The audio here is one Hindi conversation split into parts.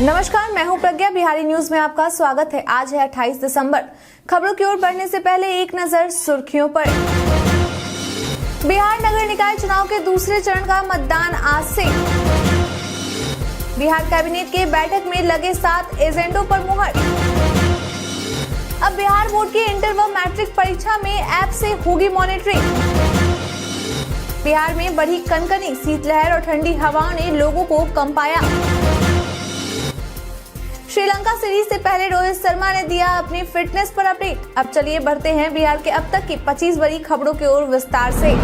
नमस्कार, मैं हूं प्रज्ञा। बिहारी न्यूज में आपका स्वागत है। आज है 28 दिसंबर। खबरों की ओर बढ़ने से पहले एक नजर सुर्खियों पर। बिहार नगर निकाय चुनाव के दूसरे चरण का मतदान आज से। बिहार कैबिनेट के बैठक में लगे 7 एजेंडों पर मुहर। अब बिहार बोर्ड की इंटर व मैट्रिक परीक्षा में ऐप से होगी मॉनिटरिंग। बिहार में बढ़ी कनकनी, शीतलहर और ठंडी हवाओं ने लोगों को कंपाया। श्रीलंका सीरीज से पहले रोहित शर्मा ने दिया अपनी फिटनेस पर अपडेट। अब चलिए बढ़ते हैं बिहार के अब तक की 25 बड़ी खबरों की ओर विस्तार से।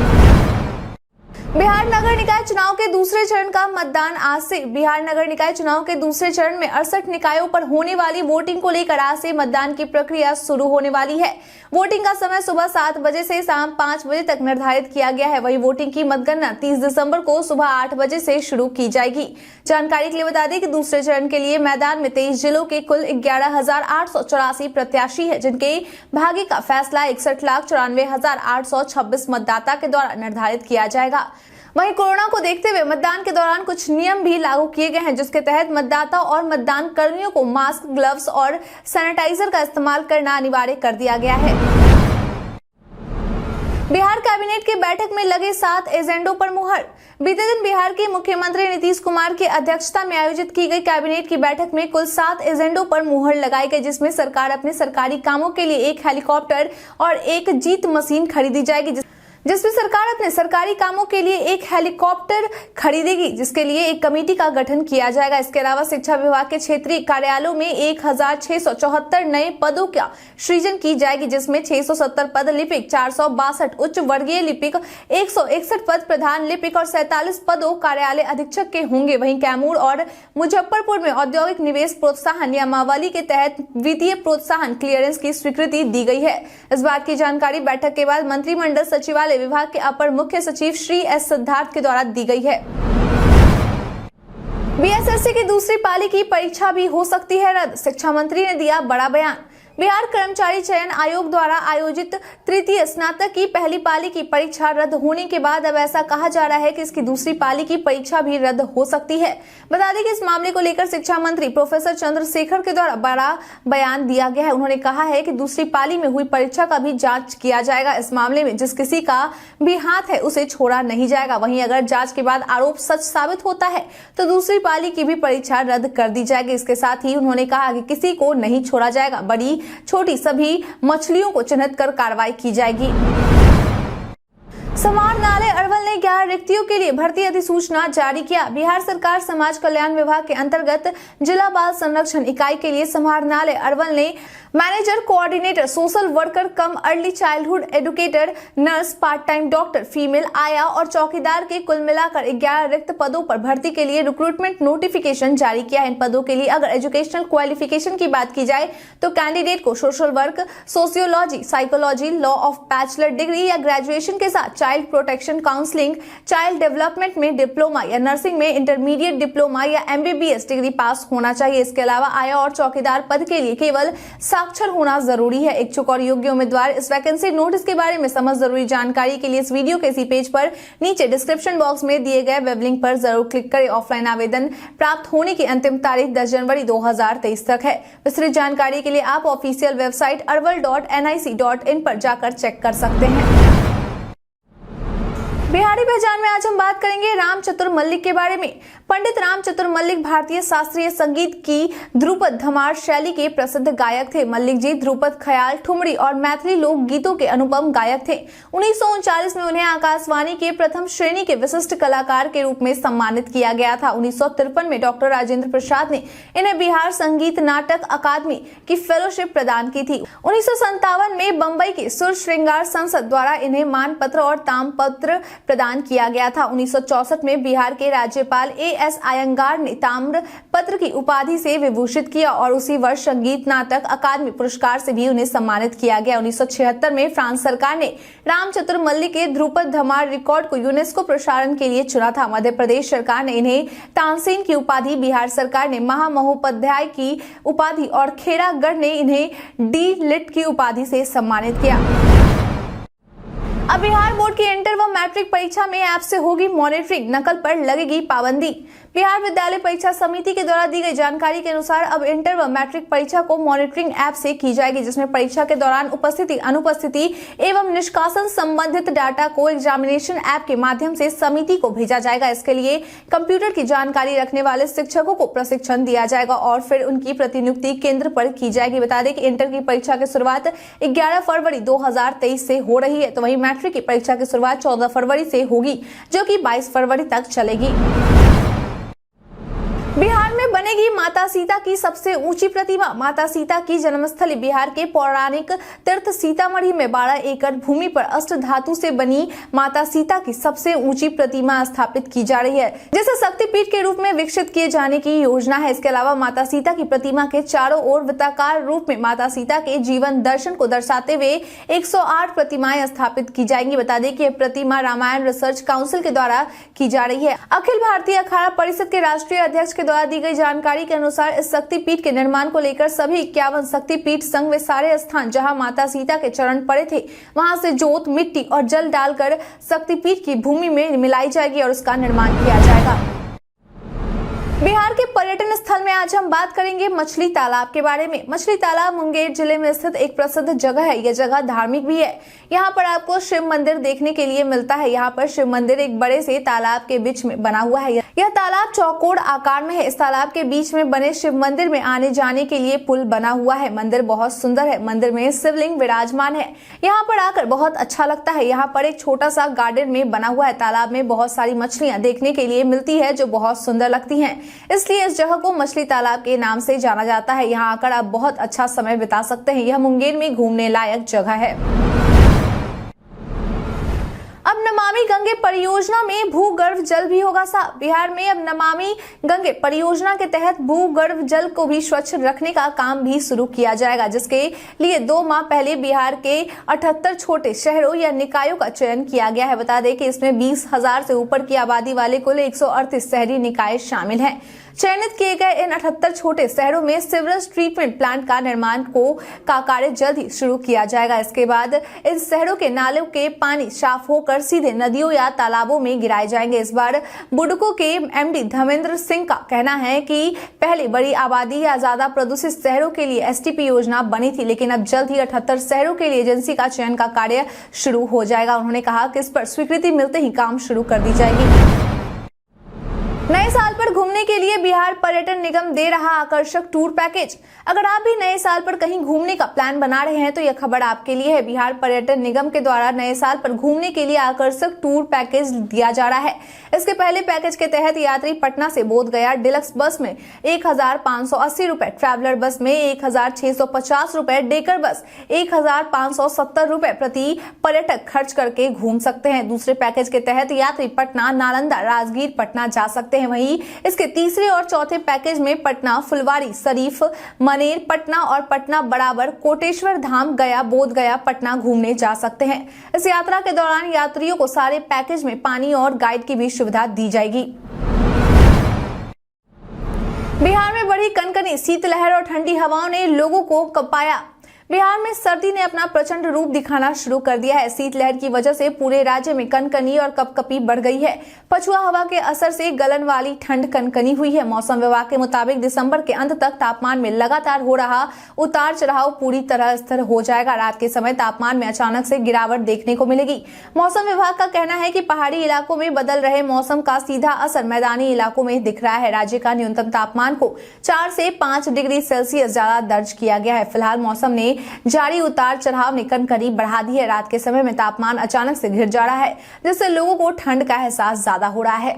बिहार नगर निकाय चुनाव के दूसरे चरण का मतदान आज से। बिहार नगर निकाय चुनाव के दूसरे चरण में 68 निकायों पर होने वाली वोटिंग को लेकर आज से मतदान की प्रक्रिया शुरू होने वाली है। वोटिंग का समय सुबह 7 बजे से शाम 5 बजे तक निर्धारित किया गया है। वहीं वोटिंग की मतगणना 30 दिसंबर को सुबह 8 बजे से शुरू की जाएगी। जानकारी के लिए बता दें कि दूसरे चरण के लिए मैदान में 23 जिलों के कुल 11,884 प्रत्याशी है, जिनके भाग्य का फैसला 61,94,826 मतदाता के द्वारा निर्धारित किया जाएगा। वहीं कोरोना को देखते हुए मतदान के दौरान कुछ नियम भी लागू किए गए हैं, जिसके तहत मतदाता और मतदान कर्मियों को मास्क, ग्लव्स और सैनिटाइजर का इस्तेमाल करना अनिवार्य कर दिया गया है। बिहार कैबिनेट की बैठक में लगे 7 एजेंडों पर मुहर। बीते दिन बिहार के मुख्यमंत्री नीतीश कुमार की अध्यक्षता में आयोजित की गई कैबिनेट की बैठक में कुल 7 एजेंडों पर मुहर लगाई गई, जिसमें सरकार अपने सरकारी कामों के लिए एक हेलीकॉप्टर और एक जीत मशीन खरीदी जाएगी, जिसमें सरकार अपने सरकारी कामों के लिए एक हेलीकॉप्टर खरीदेगी, जिसके लिए एक कमेटी का गठन किया जाएगा। इसके अलावा शिक्षा विभाग के क्षेत्रीय कार्यालयों में 1674 नए पदों का सृजन की जाएगी, जिसमें 670 पद लिपिक, 462 उच्च वर्गीय लिपिक, 161 पद प्रधान लिपिक और 47 पदों कार्यालय अधीक्षक के होंगे। वहीं कैमूर और मुजफ्फरपुर में औद्योगिक निवेश प्रोत्साहन नियमावली के तहत वित्तीय प्रोत्साहन क्लियरेंस की स्वीकृति दी गई है। इस बात की जानकारी बैठक के बाद मंत्रिमंडल सचिवालय विभाग के अपर मुख्य सचिव श्री एस सिद्धार्थ के द्वारा दी गई है। बीएसएससी की दूसरी पाली की परीक्षा भी हो सकती है रद्द। शिक्षा मंत्री ने दिया बड़ा बयान। बिहार कर्मचारी चयन आयोग द्वारा आयोजित तृतीय स्नातक की पहली पाली की परीक्षा रद्द होने के बाद अब ऐसा कहा जा रहा है कि इसकी दूसरी पाली की परीक्षा भी रद्द हो सकती है। बता दें कि इस मामले को लेकर शिक्षा मंत्री प्रोफेसर चंद्रशेखर के द्वारा बड़ा बयान दिया गया है। उन्होंने कहा है कि दूसरी पाली में हुई परीक्षा का भी जांच किया जाएगा। इस मामले में जिस किसी का भी हाथ है उसे छोड़ा नहीं जाएगा। वहीं अगर जांच के बाद आरोप सच साबित होता है तो दूसरी पाली की भी परीक्षा रद्द कर दी जाएगी। इसके साथ ही उन्होंने कहा कि किसी को नहीं छोड़ा जाएगा। बड़ी छोटी सभी मछलियों को चिन्हित कर कार्रवाई की जाएगी। समाहरणालय अरवल ने 11 रिक्तियों के लिए भर्ती अधिसूचना जारी किया। बिहार सरकार समाज कल्याण विभाग के अंतर्गत जिला बाल संरक्षण इकाई के लिए समाहरणालय अरवल ने मैनेजर, कोऑर्डिनेटर, सोशल वर्कर कम early childhood educator, nurse, part time doctor, female आया और चौकीदार के कुल मिलाकर 11 रिक्त पदों पर भर्ती के लिए रिक्रूटमेंट नोटिफिकेशन जारी किया है। इन पदों के लिए अगर एजुकेशनल क्वालिफिकेशन की बात की जाए तो कैंडिडेट को social work, sociology, psychology, law of bachelor degree या ग्रेजुएशन के साथ child protection counselling, child development में डिप्लोमा या नर्सिंग में इंटरमीडिएट डिप्लोमा या MBBS डिग्री पास होना चाहिए। इसके अलावा आया और चौकीदार पद के लिए केवल साक्षर होना जरूरी है। इच्छुक और योग्य उम्मीदवार इस वैकेंसी नोटिस के बारे में समझ जरूरी जानकारी के लिए इस वीडियो के इसी पेज पर नीचे डिस्क्रिप्शन बॉक्स में दिए गए वेब लिंक पर जरूर क्लिक करें। ऑफलाइन आवेदन प्राप्त होने की अंतिम तारीख 10 जनवरी 2023 तक है। विस्तृत जानकारी के लिए आप ऑफिशियल वेबसाइट arwal.nic.in पर जाकर चेक कर सकते हैं। बिहारी पहचान में आज हम बात करेंगे राम चतुर मल्लिक के बारे में। पंडित राम चतुर मल्लिक भारतीय शास्त्रीय संगीत की ध्रुपद धमार शैली के प्रसिद्ध गायक थे। मल्लिक जी ध्रुपद, ख्याल, ठुमरी और मैथिली लोक गीतों के अनुपम गायक थे। 1939 में उन्हें आकाशवाणी के प्रथम श्रेणी के विशिष्ट कलाकार के रूप में सम्मानित किया गया था। 1953 में डॉक्टर राजेंद्र प्रसाद ने इन्हें बिहार संगीत नाटक अकादमी की फेलोशिप प्रदान की थी। 1957 में बम्बई की सुर श्रृंगार संसद द्वारा इन्हें मानपत्र और ताम्रपत्र प्रदान किया गया था। 1964 में बिहार के राज्यपाल A.S. अयंगार ने ताम्र पत्र की उपाधि से विभूषित किया और उसी वर्ष संगीत नाटक अकादमी पुरस्कार से भी उन्हें सम्मानित किया गया। 1976 में फ्रांस सरकार ने राम चतुर मल्लिक के ध्रुपद धमार रिकॉर्ड को यूनेस्को प्रसारण के लिए चुना था। मध्य प्रदेश सरकार ने इन्हें तानसेन की उपाधि, बिहार सरकार ने महामहोपाध्याय की उपाधि और खेड़ागढ़ ने इन्हें डी लिट की उपाधि से सम्मानित किया। अब बिहार बोर्ड की इंटर व मैट्रिक परीक्षा में ऐप से होगी मॉनिटरिंग, नकल पर लगेगी पाबंदी। बिहार विद्यालय परीक्षा समिति के द्वारा दी गई जानकारी के अनुसार अब इंटर व मैट्रिक परीक्षा को मॉनिटरिंग ऐप से की जाएगी, जिसमें परीक्षा के दौरान उपस्थिति, अनुपस्थिति एवं निष्कासन संबंधित डाटा को एग्जामिनेशन ऐप के माध्यम से समिति को भेजा जाएगा। इसके लिए कंप्यूटर की जानकारी रखने वाले शिक्षकों को प्रशिक्षण दिया जाएगा और फिर उनकी प्रतिनियुक्ति केंद्र पर की जाएगी। बता दें कि इंटर की परीक्षा की शुरुआत 11 फरवरी 2023 से हो रही है, तो वहीं मैट्रिक की परीक्षा की शुरुआत 14 फरवरी से होगी, जो कि 22 फरवरी तक चलेगी। बिहार में बनेगी माता सीता की सबसे ऊंची प्रतिमा। माता सीता की जन्मस्थली बिहार के पौराणिक तीर्थ सीतामढ़ी में 12 एकड़ भूमि पर अष्ट धातु से बनी माता सीता की सबसे ऊंची प्रतिमा स्थापित की जा रही है, जिसे शक्तिपीठ के रूप में विकसित किए जाने की योजना है। इसके अलावा माता सीता की प्रतिमा के चारों ओर वृत्ताकार रूप में माता सीता के जीवन दर्शन को दर्शाते हुए 108 प्रतिमाएं स्थापित की जाएंगी। बता दें कि यह प्रतिमा रामायण रिसर्च काउंसिल के द्वारा की जा रही है। अखिल भारतीय अखाड़ा परिषद के राष्ट्रीय अध्यक्ष के द्वारा दी गई जानकारी के अनुसार इस शक्तिपीठ के निर्माण को लेकर सभी 51 शक्तिपीठ संघ वे सारे स्थान जहां माता सीता के चरण पड़े थे, वहां से जोत, मिट्टी और जल डालकर शक्तिपीठ की भूमि में मिलाई जाएगी और उसका निर्माण किया जाएगा। बिहार के पर्यटन स्थल में आज हम बात करेंगे मछली तालाब के बारे में। मछली तालाब मुंगेर जिले में स्थित एक प्रसिद्ध जगह है। यह जगह धार्मिक भी है। यहाँ पर आपको शिव मंदिर देखने के लिए मिलता है। यहाँ पर शिव मंदिर एक बड़े से तालाब के बीच में बना हुआ है। यह तालाब चौकोर आकार में है। इस तालाब के बीच में बने शिव मंदिर में आने जाने के लिए पुल बना हुआ है। मंदिर बहुत सुंदर है। मंदिर में शिवलिंग विराजमान है। यहाँ पर आकर बहुत अच्छा लगता है। यहाँ पर एक छोटा सा गार्डन में बना हुआ है। तालाब में बहुत सारी मछलियां देखने के लिए मिलती है जो बहुत सुंदर लगती है, इसलिए इस जगह को मछली तालाब के नाम से जाना जाता है। यहाँ आकर आप बहुत अच्छा समय बिता सकते हैं। यह मुंगेर में घूमने लायक जगह है। अब नमामि गंगे परियोजना में भूगर्भ जल भी होगा साफ। बिहार में अब नमामि गंगे परियोजना के तहत भूगर्भ जल को भी स्वच्छ रखने का काम भी शुरू किया जाएगा, जिसके लिए 2 माह पहले बिहार के 78 छोटे शहरों या निकायों का चयन किया गया है। बता दें कि इसमें 20,000 से ऊपर की आबादी वाले कुल 138 शहरी निकाय शामिल हैं। चयनित किए गए इन 78 छोटे शहरों में सीवरेज ट्रीटमेंट प्लांट का निर्माण का कार्य जल्द ही शुरू किया जाएगा। इसके बाद इन शहरों के नालों के पानी साफ होकर सीधे नदियों या तालाबों में गिराए जाएंगे। इस बार बुडको के एमडी धर्मेंद्र सिंह का कहना है कि पहले बड़ी आबादी या ज्यादा प्रदूषित शहरों के लिए एसटीपी योजना बनी थी, लेकिन अब जल्द ही 78 शहरों के लिए एजेंसी का चयन का कार्य शुरू हो जाएगा। उन्होंने कहा कि इस पर स्वीकृति मिलते ही काम शुरू कर दी जाएगी। नए साल पर घूमने के लिए बिहार पर्यटन निगम दे रहा आकर्षक टूर पैकेज। अगर आप भी नए साल पर कहीं घूमने का प्लान बना रहे हैं तो यह खबर आपके लिए है। बिहार पर्यटन निगम के द्वारा नए साल पर घूमने के लिए आकर्षक टूर पैकेज दिया जा रहा है। इसके पहले पैकेज के तहत यात्री पटना से बोधगया डिलक्स बस में 1,580 रुपए, ट्रैवलर बस में 1,650 रुपए, डेकर बस 1,570 रुपए प्रति पर्यटक खर्च करके घूम सकते हैं। दूसरे पैकेज के तहत यात्री पटना, नालंदा, राजगीर, पटना जा सकते हैं। वहीं इसके तीसरे और चौथे पैकेज में पटना, फुलवारी शरीफ, मनेर, पटना और पटना बराबर, कोटेश्वर धाम, गया, बोधगया, पटना घूमने जा सकते हैं। इस यात्रा के दौरान यात्रियों को सारे पैकेज में पानी और गाइड की भी सुविधा दी जाएगी। बिहार में बढ़ी कनकनी, शीतलहर और ठंडी हवाओं ने लोगों को कपाया। बिहार में सर्दी ने अपना प्रचंड रूप दिखाना शुरू कर दिया है। शीतलहर की वजह से पूरे राज्य में कनकनी और कपकपी बढ़ गई है। पछुआ हवा के असर से गलन वाली ठंड कनकनी हुई है। मौसम विभाग के मुताबिक दिसंबर के अंत तक तापमान में लगातार हो रहा उतार चढ़ाव पूरी तरह स्थिर हो जाएगा। रात के समय तापमान में अचानक से गिरावट देखने को मिलेगी। मौसम विभाग का कहना है कि पहाड़ी इलाकों में बदल रहे मौसम का सीधा असर मैदानी इलाकों में दिख रहा है। राज्य का न्यूनतम तापमान को 4 से 5 डिग्री सेल्सियस ज्यादा दर्ज किया गया है। फिलहाल मौसम ने जारी उतार चढ़ाव ने कनकनी बढ़ा दी है। रात के समय में तापमान अचानक से गिर जा रहा है, जिससे लोगों को ठंड का एहसास ज्यादा हो रहा है।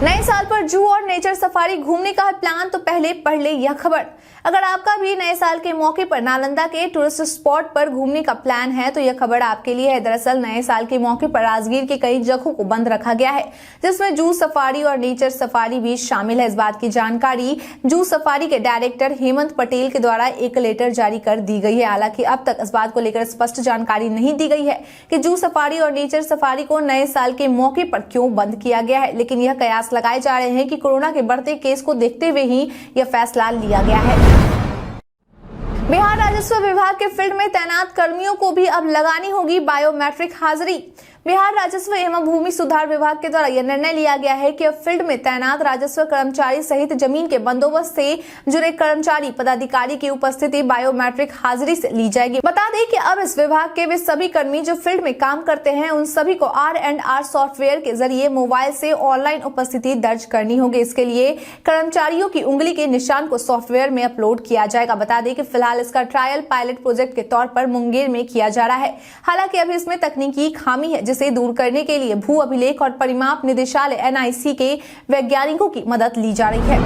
नए साल पर जू और नेचर सफारी घूमने का प्लान तो पहले पढ़ ले यह खबर। अगर आपका भी नए साल के मौके पर नालंदा के टूरिस्ट स्पॉट पर घूमने का प्लान है तो यह खबर आपके लिए है। दरअसल नए साल के मौके पर राजगीर के कई जगहों को बंद रखा गया है, जिसमें जू सफारी और नेचर सफारी भी शामिल है। इस बात की जानकारी जू सफारी के डायरेक्टर हेमंत पटेल के द्वारा एक लेटर जारी कर दी गई है। हालांकि अब तक इस बात को लेकर स्पष्ट जानकारी नहीं दी गई है कि जू सफारी और नेचर सफारी को नए साल के मौके पर क्यों बंद किया गया है, लेकिन यह कयास लगाए जा रहे हैं कि कोरोना के बढ़ते केस को देखते हुए ही यह फैसला लिया गया है। बिहार राजस्व विभाग के फील्ड में तैनात कर्मियों को भी अब लगानी होगी बायोमेट्रिक हाजिरी। बिहार राजस्व एवं भूमि सुधार विभाग के द्वारा यह निर्णय लिया गया है कि अब फील्ड में तैनात राजस्व कर्मचारी सहित जमीन के बंदोबस्त से जुड़े कर्मचारी पदाधिकारी की उपस्थिति बायोमेट्रिक हाजिरी से ली जाएगी। बता दें कि अब इस विभाग के वे सभी कर्मी जो फील्ड में काम करते हैं उन सभी को R&R सॉफ्टवेयर के जरिए मोबाइल से ऑनलाइन उपस्थिति दर्ज करनी होगी। इसके लिए कर्मचारियों की उंगली के निशान को सॉफ्टवेयर में अपलोड किया जाएगा। बता दें कि फिलहाल इसका ट्रायल पायलट प्रोजेक्ट के तौर पर मुंगेर में किया जा रहा है। हालांकि अभी इसमें तकनीकी खामी है जिसे दूर करने के लिए भू अभिलेख और परिमाप निदेशालय NIC के वैज्ञानिकों की मदद ली जा रही है।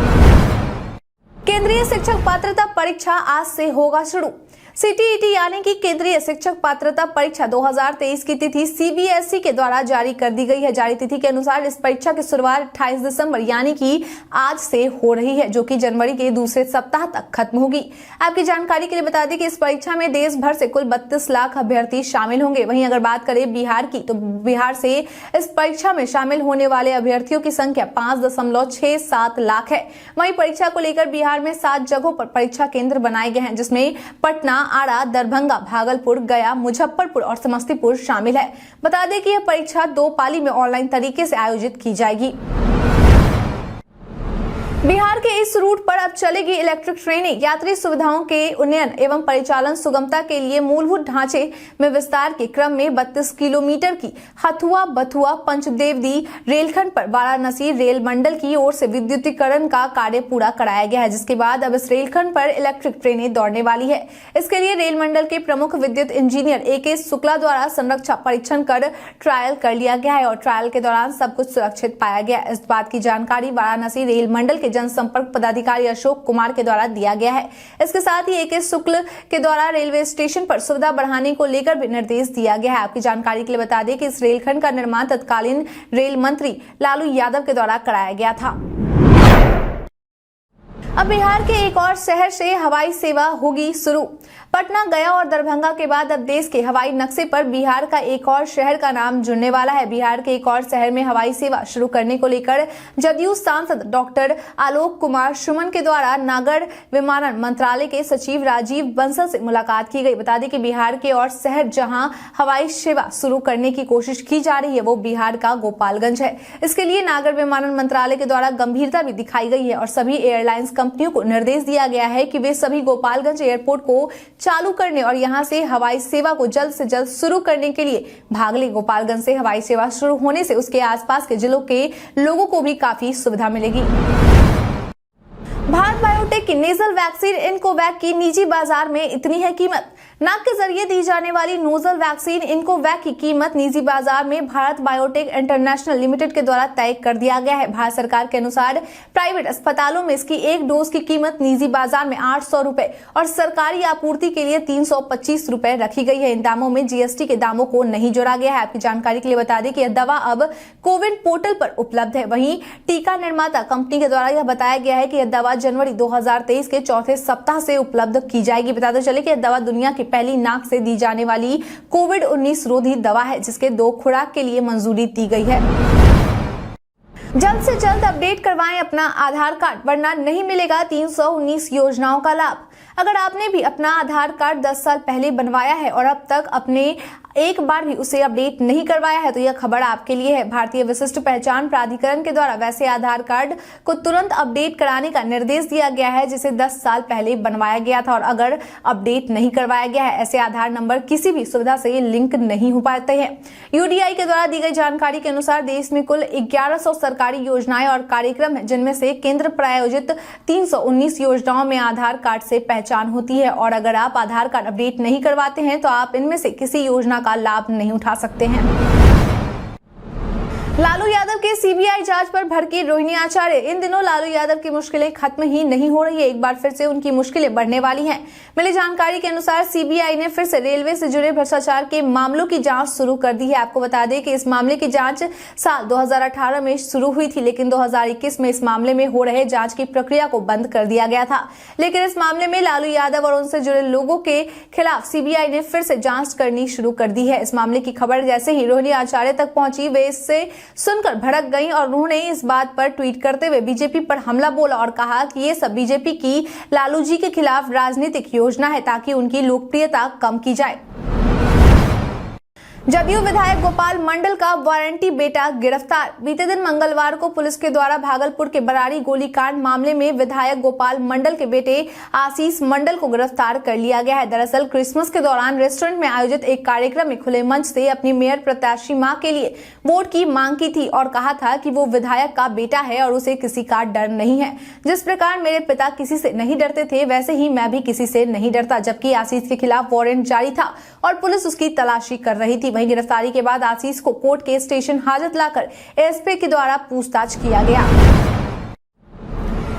केंद्रीय शिक्षक पात्रता परीक्षा आज से होगा शुरू। CTET यानी कि केंद्रीय शिक्षक पात्रता परीक्षा 2023 की तिथि CBSE के द्वारा जारी कर दी गई है। जारी तिथि के अनुसार इस परीक्षा की शुरुआत 28 दिसंबर यानी कि आज से हो रही है, जो कि जनवरी के दूसरे सप्ताह तक खत्म होगी। आपकी जानकारी के लिए बता दें कि इस परीक्षा में देश भर से कुल 32 लाख अभ्यर्थी शामिल होंगे। वहीं अगर बात करें बिहार की, तो बिहार से इस परीक्षा में शामिल होने वाले अभ्यर्थियों की संख्या 5.67 लाख है। वहीं परीक्षा को लेकर बिहार में 7 जगहों पर परीक्षा केंद्र बनाए गए हैं, जिसमें पटना, आरा, दरभंगा, भागलपुर, गया, मुजफ्फरपुर और समस्तीपुर शामिल है। बता दें कि यह परीक्षा 2 पाली में ऑनलाइन तरीके से आयोजित की जाएगी। बिहार के इस रूट पर अब चलेगी इलेक्ट्रिक ट्रेनें। यात्री सुविधाओं के उन्नयन एवं परिचालन सुगमता के लिए मूलभूत ढांचे में विस्तार के क्रम में 32 किलोमीटर की हथुआ बथुआ पंचदेवदी रेलखंड पर वाराणसी रेल मंडल की ओर से विद्युतीकरण का कार्य पूरा कराया गया है, जिसके बाद अब इस रेलखंड पर इलेक्ट्रिक ट्रेनें दौड़ने वाली है। इसके लिए रेल मंडल के प्रमुख विद्युत इंजीनियर AK शुक्ला द्वारा संरक्षा परीक्षण कर ट्रायल कर लिया गया है और ट्रायल के दौरान सब कुछ सुरक्षित पाया गया। इस बात की जानकारी वाराणसी रेल मंडल के जनसंपर्क पदाधिकारी अशोक कुमार के द्वारा दिया गया है। इसके साथ ही AK शुक्ल के द्वारा रेलवे स्टेशन पर सुविधा बढ़ाने को लेकर भी निर्देश दिया गया है। आपकी जानकारी के लिए बता दें कि इस रेलखंड का निर्माण तत्कालीन रेल मंत्री लालू यादव के द्वारा कराया गया था। अब बिहार के एक और शहर से हवाई सेवा होगी शुरू। पटना, गया और दरभंगा के बाद अब देश के हवाई नक्शे पर बिहार का एक और शहर का नाम जुड़ने वाला है। बिहार के एक और शहर में हवाई सेवा शुरू करने को लेकर जदयू सांसद डॉक्टर आलोक कुमार सुमन के द्वारा नागर विमानन मंत्रालय के सचिव राजीव बंसल से मुलाकात की गई। बता दें कि बिहार के और शहर जहां हवाई सेवा शुरू करने की कोशिश की जा रही है वो बिहार का गोपालगंज है। इसके लिए नागर विमानन मंत्रालय के द्वारा गंभीरता भी दिखाई गई है और सभी एयरलाइंस कंपनियों को निर्देश दिया गया है कि वे सभी गोपालगंज एयरपोर्ट को चालू करने और यहां से हवाई सेवा को जल्द से जल्द शुरू करने के लिए भाग ले। गोपालगंज से हवाई सेवा शुरू होने से उसके आसपास के जिलों के लोगों को भी काफी सुविधा मिलेगी। भारत बायोटेक की नेजल वैक्सीन इनकोवैक की निजी बाजार में इतनी है कीमत। नाक के जरिए दी जाने वाली नोजल वैक्सीन इनकोवैक की कीमत निजी बाजार में भारत बायोटेक इंटरनेशनल लिमिटेड के द्वारा तय कर दिया गया है। भारत सरकार के अनुसार प्राइवेट अस्पतालों में इसकी एक डोज की कीमत निजी बाजार में 800 रुपए और सरकारी आपूर्ति के लिए 325 रुपए रखी गई है। इन दामों में GST के दामों को नहीं जोड़ा गया है। आपकी जानकारी के लिए बता दें कि यह दवा अब कोविन पोर्टल पर उपलब्ध है। वहीं टीका निर्माता कंपनी के द्वारा यह बताया गया है कि यह दवा जनवरी 2023 के चौथे सप्ताह से उपलब्ध की जाएगी। बताते चले कि यह दवा दुनिया की पहली नाक से दी जाने वाली कोविड-19 रोधी दवा है, जिसके 2 खुराक के लिए मंजूरी दी गई है। जल्द से जल्द अपडेट करवाएं अपना आधार कार्ड, वरना नहीं मिलेगा 319 योजनाओं का लाभ। अगर आपने भी अपना आधार कार्ड 10 साल पहले बनवाया है और अब तक अपने एक बार भी उसे अपडेट नहीं करवाया है तो यह खबर आपके लिए है। भारतीय विशिष्ट पहचान प्राधिकरण के द्वारा वैसे आधार कार्ड को तुरंत अपडेट कराने का निर्देश दिया गया है जिसे 10 साल पहले बनवाया गया था और अगर अपडेट नहीं करवाया गया है ऐसे आधार नंबर किसी भी सुविधा से लिंक नहीं हो पाते हैं। UDI के द्वारा दी गई जानकारी के अनुसार देश में कुल 1100 सरकारी योजनाएं और कार्यक्रम है, जिनमें से केंद्र प्रायोजित 319 योजनाओं में आधार कार्ड से पहचान होती है और अगर आप आधार कार्ड अपडेट नहीं करवाते हैं तो आप इनमें से किसी योजना का लाभ नहीं उठा सकते हैं। लालू यादव के CBI जांच पर भड़की रोहिणी आचार्य। इन दिनों लालू यादव की मुश्किलें खत्म ही नहीं हो रही है, एक बार फिर से उनकी मुश्किलें बढ़ने वाली हैं। मिली जानकारी के अनुसार CBI ने फिर से रेलवे से जुड़े भ्रष्टाचार के मामलों की जांच शुरू कर दी है। आपको बता दें कि इस मामले की जांच साल 2018 में शुरू हुई थी, लेकिन 2021 में इस मामले में हो रहे जांच की प्रक्रिया को बंद कर दिया गया था। लेकिन इस मामले में लालू यादव और उनसे जुड़े लोगों के खिलाफ CBI ने फिर से जांच करनी शुरू कर दी है। इस मामले की खबर जैसे ही रोहिणी आचार्य तक पहुंची वे इससे सुनकर भड़क गईं और उन्होंने इस बात पर ट्वीट करते हुए बीजेपी पर हमला बोला और कहा कि ये सब बीजेपी की लालू जी के खिलाफ राजनीतिक योजना है ताकि उनकी लोकप्रियता कम की जाए। जदयू विधायक गोपाल मंडल का वारंटी बेटा गिरफ्तार। बीते दिन मंगलवार को पुलिस के द्वारा भागलपुर के बरारी गोलीकांड मामले में विधायक गोपाल मंडल के बेटे आशीष मंडल को गिरफ्तार कर लिया गया है। दरअसल क्रिसमस के दौरान रेस्टोरेंट में आयोजित एक कार्यक्रम में खुले मंच से अपनी मेयर प्रत्याशी मां के लिए वोट की मांग की थी और कहा था कि वो विधायक का बेटा है और उसे किसी का डर नहीं है। जिस प्रकार मेरे पिता किसी से नहीं डरते थे, वैसे ही मैं भी किसी से नहीं डरता। जबकि आशीष के खिलाफ वारंट जारी था और पुलिस उसकी तलाशी कर रही थी। वहीं गिरफ्तारी के बाद आशीष को कोर्ट के स्टेशन हाजत लाकर एसपी के द्वारा पूछताछ किया गया।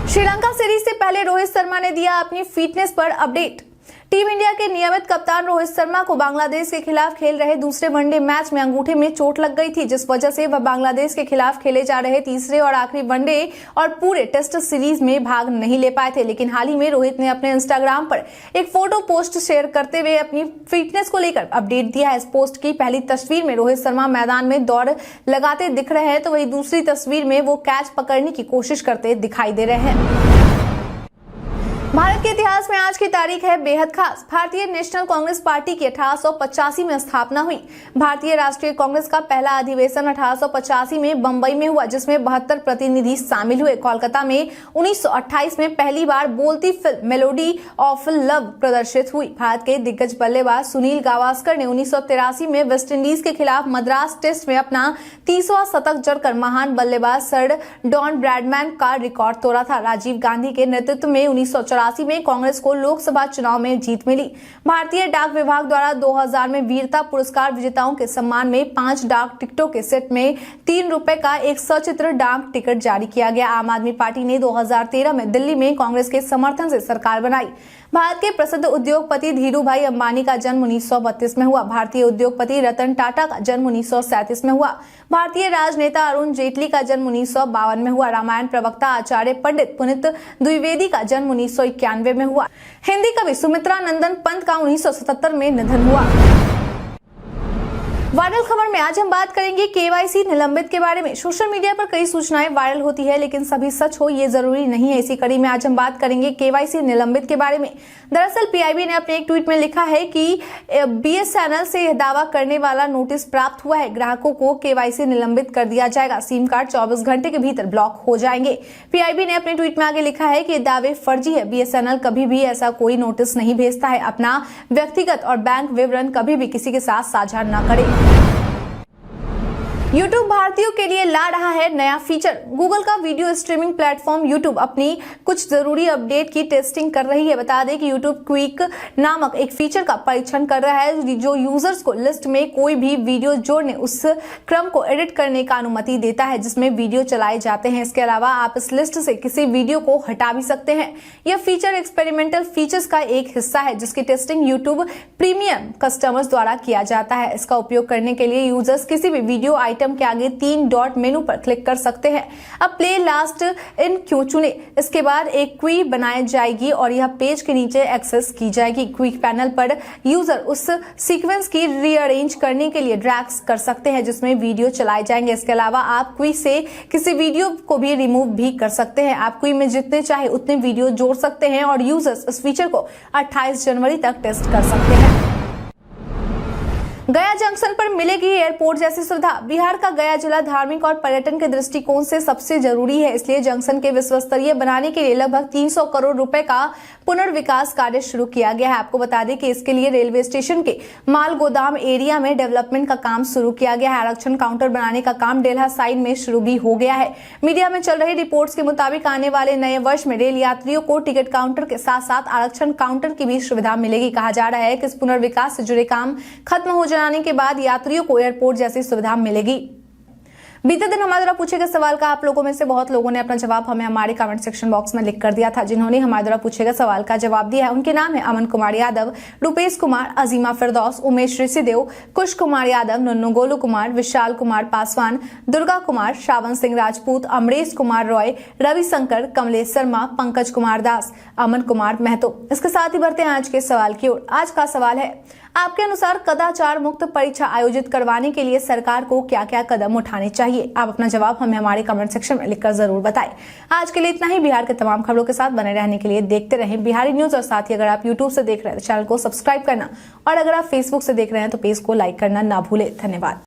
श्रीलंका सीरीज से पहले रोहित शर्मा ने दिया अपनी फिटनेस पर अपडेट। टीम इंडिया के नियमित कप्तान रोहित शर्मा को बांग्लादेश के खिलाफ खेल रहे दूसरे वनडे मैच में अंगूठे में चोट लग गई थी, जिस वजह से वह बांग्लादेश के खिलाफ खेले जा रहे तीसरे और आखिरी वनडे और पूरे टेस्ट सीरीज में भाग नहीं ले पाए थे। लेकिन हाल ही में रोहित ने अपने इंस्टाग्राम पर एक फोटो पोस्ट शेयर करते हुए अपनी फिटनेस को लेकर अपडेट दिया है। इस पोस्ट की पहली तस्वीर में रोहित शर्मा मैदान में दौड़ लगाते दिख रहे हैं, तो वही दूसरी तस्वीर में वो कैच पकड़ने की कोशिश करते दिखाई दे रहे हैं। भारत के इतिहास में आज की तारीख है बेहद खास। भारतीय नेशनल कांग्रेस पार्टी की 1885 में स्थापना हुई। भारतीय राष्ट्रीय कांग्रेस का पहला अधिवेशन 1885 में बंबई में हुआ, जिसमें 72 प्रतिनिधि शामिल हुए। कोलकाता में 1928 में पहली बार बोलती फिल्म मेलोडी ऑफ लव प्रदर्शित हुई। भारत के दिग्गज बल्लेबाज सुनील गावस्कर ने 1983 में वेस्टइंडीज के खिलाफ मद्रास टेस्ट में अपना 30वां शतक जड़कर महान बल्लेबाज सर डॉन ब्रैडमैन का रिकॉर्ड तोड़ा था। राजीव गांधी के नेतृत्व में 1984 में कांग्रेस को लोकसभा चुनाव में जीत मिली। भारतीय डाक विभाग द्वारा 2000 में वीरता पुरस्कार विजेताओं के सम्मान में 5 डाक टिकटों के सेट में 3 रुपए का एक सचित्र डाक टिकट जारी किया गया। आम आदमी पार्टी ने 2013 में दिल्ली में कांग्रेस के समर्थन से सरकार बनाई। भारत के प्रसिद्ध उद्योगपति धीरूभाई अंबानी का जन्म 1932 में हुआ। भारतीय उद्योगपति रतन टाटा का जन्म 1937 में हुआ। भारतीय राजनेता अरुण जेटली का जन्म 1952 में हुआ। रामायण प्रवक्ता आचार्य पंडित पुनीत द्विवेदी का जन्म 1991 में हुआ। हिंदी कवि सुमित्रा नंदन पंत का 1977 में निधन हुआ। वायरल खबर में आज हम बात करेंगे केवाईसी निलंबित के बारे में। सोशल मीडिया पर कई सूचनाएं वायरल होती है, लेकिन सभी सच हो ये जरूरी नहीं है। इसी कड़ी में आज हम बात करेंगे केवाईसी निलंबित के बारे में। दरअसल पीआईबी ने अपने एक ट्वीट में लिखा है कि बीएसएनएल से यह दावा करने वाला नोटिस प्राप्त हुआ है। ग्राहकों को केवाईसी निलंबित कर दिया जाएगा। सिम कार्ड 24 घंटे के भीतर ब्लॉक हो जाएंगे। पीआईबी ने अपने ट्वीट में आगे लिखा है कि दावे फर्जी है। बीएसएनएल कभी भी ऐसा कोई नोटिस नहीं भेजता है। अपना व्यक्तिगत और बैंक विवरण कभी भी किसी के साथ साझा न करें। YouTube भारतीयों के लिए ला रहा है नया फीचर। गूगल का वीडियो स्ट्रीमिंग प्लेटफॉर्म YouTube अपनी कुछ जरूरी अपडेट की टेस्टिंग कर रही है। बता दें कि YouTube क्विक नामक एक फीचर का परीक्षण कर रहा है, जो यूजर्स को लिस्ट में कोई भी वीडियो जोड़ने, उस क्रम को एडिट करने का अनुमति देता है जिसमें वीडियो चलाए जाते हैं। इसके अलावा आप इस लिस्ट से किसी वीडियो को हटा भी सकते हैं। यह फीचर एक्सपेरिमेंटल फीचर्स का एक हिस्सा है, जिसकी टेस्टिंग YouTube प्रीमियम कस्टमर्स द्वारा किया जाता है। इसका उपयोग करने के लिए यूजर्स किसी भी वीडियो आइटम के आगे 3 डॉट मेनू पर क्लिक कर सकते हैं। अब प्ले लास्ट इन क्यों चुने। इसके बाद एक क्वी बनाई जाएगी और यह पेज के नीचे एक्सेस की जाएगी। क्विक पैनल पर यूजर उस सीक्वेंस की रीअरेंज करने के लिए ड्रैग कर सकते हैं जिसमें वीडियो चलाए जाएंगे। इसके अलावा आप क्वी से किसी वीडियो को भी रिमूव भी कर सकते हैं। आप क्वी में जितने चाहे उतने वीडियो जोड़ सकते हैं और यूजर्स इस फीचर को 28 जनवरी तक टेस्ट कर सकते हैं। गया जंक्शन पर मिलेगी एयरपोर्ट जैसी सुविधा। बिहार का गया जिला धार्मिक और पर्यटन के दृष्टिकोण से सबसे जरूरी है, इसलिए जंक्शन के विश्व स्तरीय बनाने के लिए लगभग 300 करोड़ रुपए का पुनर्विकास कार्य शुरू किया गया है। आपको बता दें कि इसके लिए रेलवे स्टेशन के माल गोदाम एरिया में डेवलपमेंट का काम शुरू किया गया है। आरक्षण काउंटर बनाने का काम डेल्हा साइड में शुरू भी हो गया है। मीडिया में चल रही रिपोर्ट्स के मुताबिक आने वाले नए वर्ष में रेल यात्रियों को टिकट काउंटर के साथ साथ आरक्षण काउंटर की भी सुविधा मिलेगी। कहा जा रहा है कि इस पुनर्विकास से जुड़े काम खत्म हो जाने के बाद यात्रियों को एयरपोर्ट जैसी सुविधा मिलेगी। बीते दिन हमारे द्वारा पूछे गए सवाल का आप लोगों में से बहुत लोगों ने अपना जवाब हमें हमारे कमेंट सेक्शन बॉक्स में लिख कर दिया था। जिन्होंने हमारे द्वारा पूछे गए सवाल का जवाब दिया है उनके नाम है अमन कुमार यादव, रुपेश कुमार, अजीमा फिरदौस, उमेश ऋषिदेव, कुश कुमार यादव, नन्नू गोलू कुमार, विशाल कुमार पासवान, दुर्गा कुमार, श्रावण सिंह राजपूत, अमरेश कुमार रॉय, रविशंकर, कमलेश शर्मा, पंकज कुमार दास, अमन कुमार महतो। इसके साथ ही बढ़ते हैं आज के सवाल की ओर। आज का सवाल है, आपके अनुसार कदाचार मुक्त परीक्षा आयोजित करवाने के लिए सरकार को क्या क्या कदम उठाने चाहिए? आप अपना जवाब हमें हमारे कमेंट सेक्शन में लिखकर जरूर बताएं। आज के लिए इतना ही। बिहार के तमाम खबरों के साथ बने रहने के लिए देखते रहें बिहारी न्यूज। और साथ ही अगर आप यूट्यूब से देख रहे हैं तो चैनल को सब्सक्राइब करना, और अगर आप फेसबुक से देख रहे हैं तो पेज को लाइक करना ना भूलें। धन्यवाद।